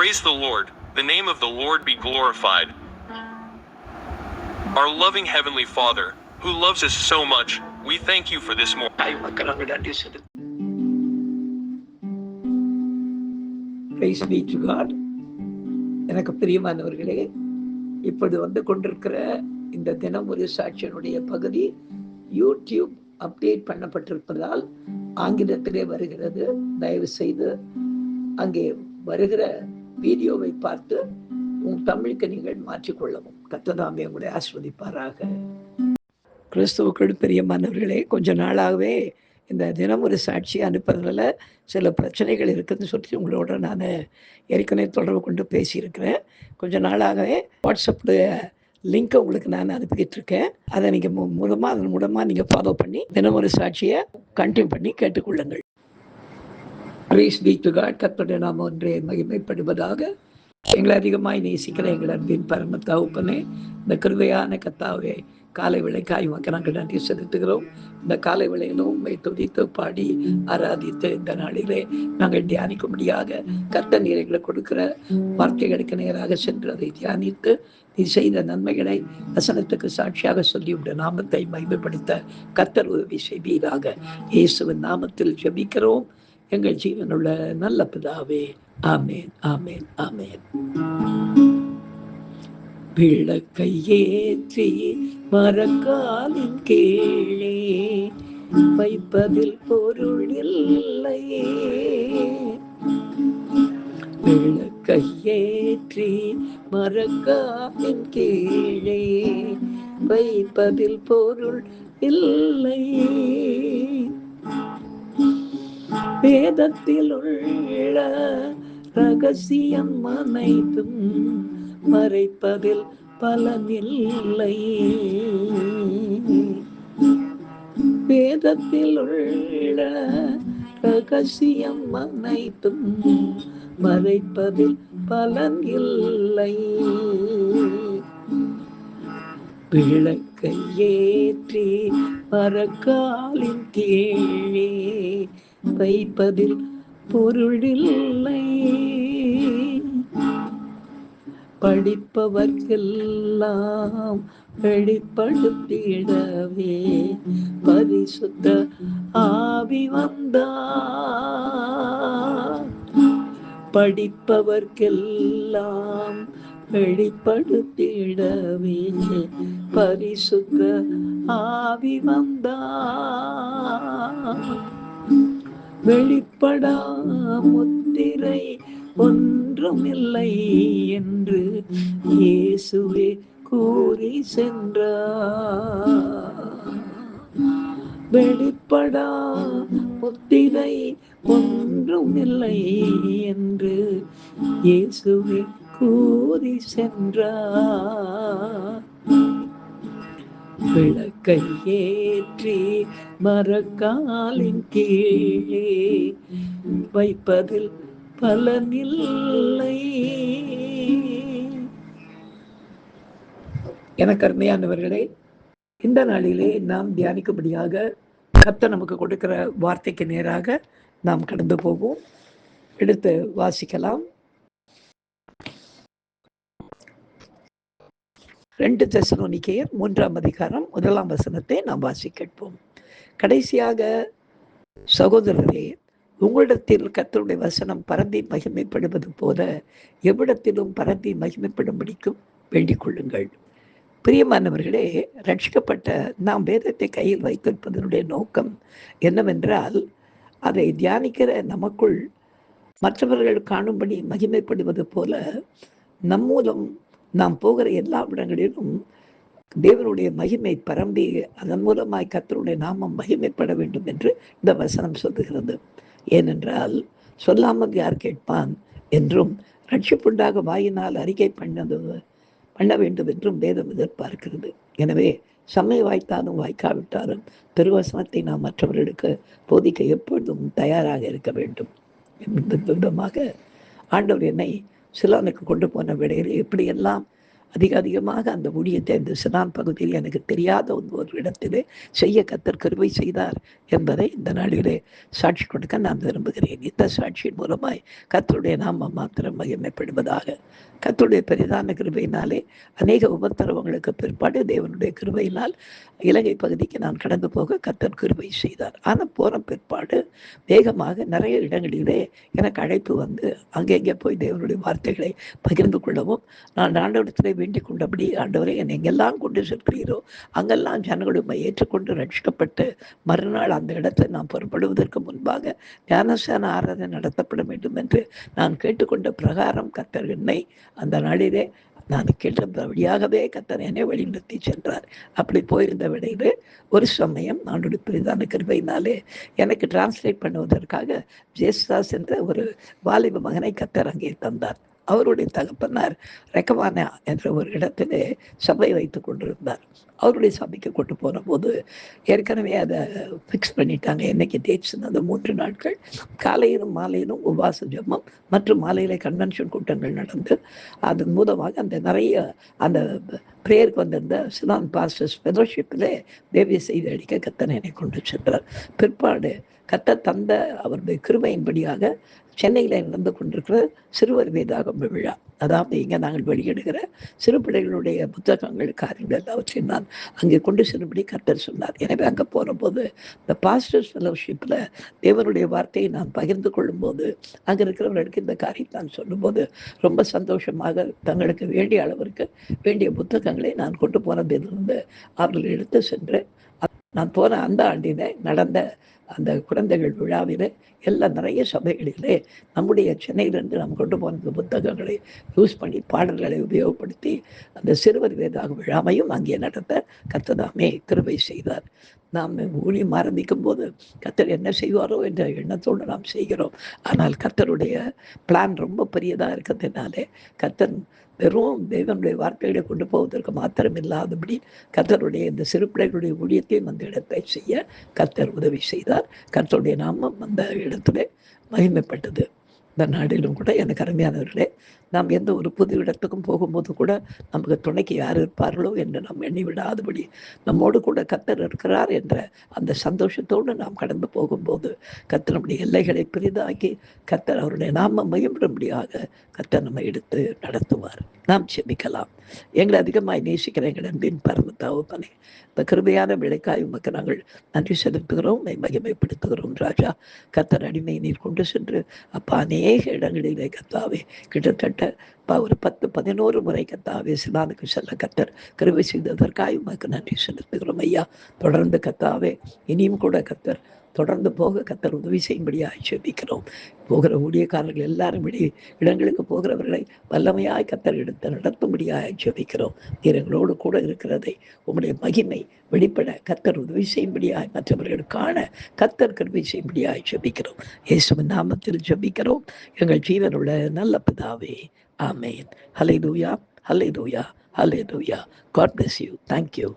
Praise the Lord. The name of the Lord be glorified. Our loving Heavenly Father, who loves us so much, we thank you for this morning. Praise be to God. எனக்கு பிரியமானவர்களே, இப்பொழுது வந்து கொண்டிருக்கிற இந்த தினம் ஒரு சாட்சியினுடைய பகுதி YouTube update பண்ணப்பட்டிருப்பதால் ஆங்கிலத்திலே வருகிறது. தயவு செய்து அங்கே வருகிற வீடியோவை பார்த்து உங்கள் தமிழுக்கு நீங்கள் மாற்றிக்கொள்ளவும். கர்த்தர் உங்களை ஆசீர்வதிப்பாராக. கிறிஸ்துவுக்குள் பிரியமானவர்களே, கொஞ்ச நாளாகவே இந்த தினம் ஒரு சாட்சி அனுப்புறதுல சில பிரச்சனைகள் இருக்குதுன்னு சொல்லி உங்களோட நான் ஏற்கனவே தொடர்பு கொண்டு பேசியிருக்கிறேன். கொஞ்ச நாளாகவே வாட்ஸ்அப்பில் லிங்க்கை உங்களுக்கு நான் அனுப்பிக்கிட்டு இருக்கேன். அதை நீங்கள் அதன் மூலமாக நீங்கள் ஃபாலோ பண்ணி தினம் ஒரு சாட்சியை கண்டினியூ பண்ணி கேட்டுக்கொள்ளுங்கள். Praise be to God. கர்த்தருடைய நாமம் ஒன்றே மகிமைப்படுவதாக. எங்களை அதிகமாய் நேசிக்கிற எங்கள் அன்பின் பரம தகப்பனே, இந்த கிருபையான கர்த்தாவே, காலை விளைக்காய் உமக்கு நாங்கள் நன்றி செலுத்துகிறோம். இந்த காலை விளையிலும் உண்மை துதித்து பாடி ஆராதித்து இந்த நாளிலே நாங்கள் தியானிக்கும்படியாக கர்த்தர் நீர் எங்களை கொடுக்கிற வார்த்தைகளுக்கு நேராக சென்று அதை தியானித்து நீ செய்த நன்மைகளை வசனத்துக்கு சாட்சியாக சொல்லி உடைய நாமத்தை மகிமைப்படுத்த கர்த்தர் உதவி செய்வீராக. இயேசுவின் நாமத்தில் ஜெபிக்கிறோம் எங்கள் ஜீவனுள்ள நல்ல பிதாவே. ஆமேன், ஆமேன், ஆமேன். விளக்கை ஏற்றி மரக்காலின் கீழே வைப்பதில் பொருள் இல்லையே. விளக்கை ஏற்றி மரக்காலின் கீழே வைப்பதில் பொருள் இல்லையே. வேதத்தில் உள்ள ரகசியம் அனைத்தும் மறைப்பதில் பலனில்லை. வேதத்தில் உள்ள ரகசியம் அனைத்தும் மறைப்பதில் பலன் இல்லை. விளக்கை ஏற்றி மரக்காலின் கீழே வைப்பதில் பொருளில்லை. படிப்பவர்க்கெல்லாம் வெளிப்படுத்திடவே பரிசுத்த ஆவி வந்தார். படிப்பவர்க்கெல்லாம் வெளிப்படுத்திடவே பரிசுத்த ஆவி வந்தார். வெளிப்படா முத்திரை ஒன்றுமில்லை என்று இயேசுவே கூறி சென்றார். வெளிப்படா முத்திரை ஒன்றுமில்லை என்று இயேசுவே கூறி சென்றார். விளக்கை ஏற்றி மரக்காலின் கீழே வைப்பதில் பலனில்லை. எனக்கு அருமையானவர்களே, இந்த நாளிலே நாம் தியானிக்கும்படியாக கர்த்தர் நமக்கு கொடுக்கிற வார்த்தைக்கு நேராக நாம் கடந்து போவோம். எடுத்து வாசிக்கலாம். 2 தெசலோனிக்கேயர் 3ஆம் அதிகாரம் 1ஆம் வசனத்தை நாம் வாசிப்போம். கடைசியாக சகோதரரே, உங்களிடத்தில் கர்த்தருடைய வசனம் பரந்தி மகிமைப்படுவது போல எவ்விடத்திலும் பரந்தி மகிமைப்படும்படிக்கும் வேண்டிக் கொள்ளுங்கள். பிரியமானவர்களே, ரட்சிக்கப்பட்ட நாம் வேதத்தை கையில் வைத்திருப்பதனுடைய நோக்கம் என்னவென்றால், அதை தியானிக்கிற நமக்குள் மற்றவர்கள் காணும்படி மகிமைப்படுவது போல நம் மூலம் நாம் போகிற எல்லா இடங்களிலும் தேவனுடைய மகிமை பரம்பி அதன் மூலமாய் கர்த்தருடைய நாமம் மகிமைப்பட வேண்டும் என்று இந்த வசனம் சொல்லுகிறது. ஏனென்றால் சொல்லாமல் யார் கேட்பான் என்றும் ரட்சிப்புண்டாக வாயினால் அறிக்கை பண்ண வேண்டும் என்றும் வேதம் எதிர்பார்க்கிறது. எனவே சமய வாய்த்தாலும் வாய்க்காவிட்டாலும் திருவசனத்தை நாம் மற்றவர்களுக்கு போதிக்க எப்பொழுதும் தயாராக இருக்க வேண்டும். விதமாக ஆண்டவர் என்னை சிலோனுக்கு கொண்டு போன விடையில் எப்படியெல்லாம் அதிகமாக அந்த ஊழியத்தை இந்த சினான் பகுதியில் எனக்கு தெரியாத ஒரு இடத்திலே செய்ய கர்த்தர் கிருபை செய்தார் என்பதை இந்த நாளிலே சாட்சி கொடுக்க நான் விரும்புகிறேன். இந்த சாட்சியின் மூலமாய் கர்த்தருடைய நாமம் மாத்திரம் மகிமைப்படுவதாக. கர்த்தருடைய பெரிதான கிருபையினாலே அநேக உபத்திரவங்களுக்கு பிற்பாடு தேவனுடைய கிருபையினால் இலங்கை பகுதிக்கு நான் கடந்து போக கர்த்தர் கிருபை செய்தார். ஆனால் போன பிற்பாடு வேகமாக நிறைய இடங்களிலே எனக்கு அழைப்பு வந்து அங்கெங்கே போய் தேவனுடைய வார்த்தைகளை பகிர்ந்து கொள்ளவும், நான் ஆண்டவரிடத்திலே வேண்டிக் கொண்டபடி, ஆண்டவரை என்னை எங்கெல்லாம் கொண்டு செல்கிறீரோ அங்கெல்லாம் ஜனங்களும் ஏற்றுக்கொண்டு ரட்சிக்கப்பட்டு மறுநாள் அந்த இடத்தை நான் புறப்படுவதற்கு முன்பாக ஞானஸ்தான ஆராதனை நடத்தப்பட வேண்டும் என்று நான் கேட்டுக்கொண்ட பிரகாரம் கர்த்தர் என்னை அந்த நாளிலே நான் கேட்ட வழியாகவே கர்த்தர் என்னை வழிநிறுத்தி சென்றார். அப்படி போயிருந்த விடையிலே ஒரு சமயம் ஆண்டோட பெரிதான கிருபையினாலே எனக்கு டிரான்ஸ்லேட் பண்ணுவதற்காக ஜேசுதாஸ் என்ற ஒரு வாலிப மகனை கர்த்தர் அங்கே தந்தார். அவருடைய தகப்பனார் ரெக்கவானா என்ற ஒரு இடத்திலே சபை வைத்து கொண்டிருந்தார். அவருடைய சபைக்கு கொண்டு போன போது ஏற்கனவே அதை ஃபிக்ஸ் பண்ணிட்டாங்க. என்னைக்கு டேட்ஸ் அந்த 3 நாட்கள் காலையிலும் மாலையிலும் உபவாச ஜெபம் மற்றும் மாலையில கன்வென்ஷன் கூட்டங்கள் நடந்து அதன் மூலமாக அந்த நிறைய அந்த பிரேயருக்கு வந்திருந்த சினான் பாஸ்டர்ஸ் ஃபெலோஷிப்பிலே தேவிய செய்தி அடிக்க கர்த்தர் என்னை கொண்டு சென்றார். பிற்பாடு கர்த்தர் தந்த அவருடைய கிருபையின்படியாக சென்னையில் நடந்து கொண்டிருக்கிற சிறுவர் வேதாகம விழா, அதாவது இங்கே நாங்கள் வெளியிடுகிற சிறு பிள்ளைகளுடைய புத்தகங்கள் காரியங்கள் எல்லாவற்றையும் நான் அங்கே கொண்டு செல்லும்படி கர்த்தர் சொன்னார். எனவே அங்கே போன போது இந்த பாஸ்டர்ஸ் ஃபெலோஷிப்பில் தேவனுடைய வார்த்தையை நான் பகிர்ந்து கொள்ளும்போது அங்கே இருக்கிறவர்களுக்கு இந்த காரியத்தை நான் சொல்லும்போது ரொம்ப சந்தோஷமாக தங்களுக்கு வேண்டிய அளவிற்கு வேண்டிய புத்தகங்களை நான் கொண்டு போனதிலிருந்து அவர்கள் எடுத்து சென்று நான் போன அந்த ஆண்டிலே நடந்த அந்த குழந்தைகள் விழாவிலே எல்லாம் நிறைய சபைகளிலே நம்முடைய சென்னையிலிருந்து நாம் கொண்டு போன புத்தகங்களை யூஸ் பண்ணி பாடல்களை உபயோகப்படுத்தி அந்த சிறுவர் வேதாக விழாமையும் அங்கே நடத்த கர்த்ததாமே கிருபை செய்தார். நாம் ஊழியம் ஆரம்பிக்கும் போது கர்த்தர் என்ன செய்வாரோ என்ற எண்ணத்தோடு நாம் செய்கிறோம். ஆனால் கர்த்தருடைய பிளான் ரொம்ப பெரியதாக இருக்கிறதுனாலே கர்த்தர் வெறும் தேவனுடைய வார்த்தைகளை கொண்டு போவதற்கு மாத்திரம் இல்லாதபடி கர்த்தருடைய இந்த சிறு பிள்ளைகளுடைய ஊழியத்தையும் அந்த இடத்தை செய்ய கர்த்தர் உதவி செய்தார். கர்த்தருடைய நாமம் அந்த இடத்துல மகிமைப்பட்டது. இந்த நாடிலும் கூட எனக்கு அருமையானவர்களே, நாம் எந்த ஒரு புது இடத்துக்கும் போகும்போது கூட நமக்கு துணைக்கு யார் இருப்பார்களோ என்று நாம் எண்ணி விடாதபடி நம்மோடு கூட கர்த்தர் இருக்கிறார் என்ற அந்த சந்தோஷத்தோடு நாம் கடந்து போகும்போது கர்த்தர் நம்முடைய எல்லைகளை பெரிதாக்கி கர்த்தர் அவருடைய நாம மகிம்படியாக கர்த்தர் நம்மை எடுத்து நடத்துவார். நாம் செபிக்கலாம். எங்களை அதிகமாய் நேசிக்கிற எங்கள் அன்பின் பரம தகப்பனே, இந்த கிருபையான விளைக்காய் உமக்கு நாங்கள் நன்றி செலுத்துகிறோம், மகிமைப்படுத்துகிறோம். ராஜா, கர்த்தர் அடிமை நீர் கொண்டு சென்று அப்பா அநேக இடங்களிலே கர்த்தாவே கிட்டத்தட்ட ஒரு 10-11 முறை கர்த்தாவே சினானுக்கு செல்ல கர்த்தர் கிருபை செய்ததற்காக உமக்கு நன்றி செலுத்துகிறோம் ஐயா. தொடர்ந்து கர்த்தாவே இனியும் கூட கர்த்தர் தொடர்ந்து போக கர்த்தர் உதவி செய்யும்படியாக ஜெபிக்கிறோம். போகிற ஊழியக்காரர்கள் எல்லாரும் இடங்களுக்கு போகிறவர்களை வல்லமையாய் கர்த்தர் எடுத்து நடத்தும்படியாக ஜெபிக்கிறோம். நீர் எங்களோடு கூட இருக்கிறதை உம்முடைய மகிமை வெளிப்பட கர்த்தர் உதவி செய்யும்படியாய் மற்றவர்கள் காண கர்த்தர் கிருபை செய்யும்படியாய் ஜெபிக்கிறோம். இயேசுவின் நாமத்தில் ஜெபிக்கிறோம் எங்கள் ஜீவனுள்ள நல்ல பிதாவே. ஆமென். ஹல்லேலூயா, ஹல்லேலூயா, ஹல்லேலூயா. God bless you. Thank you.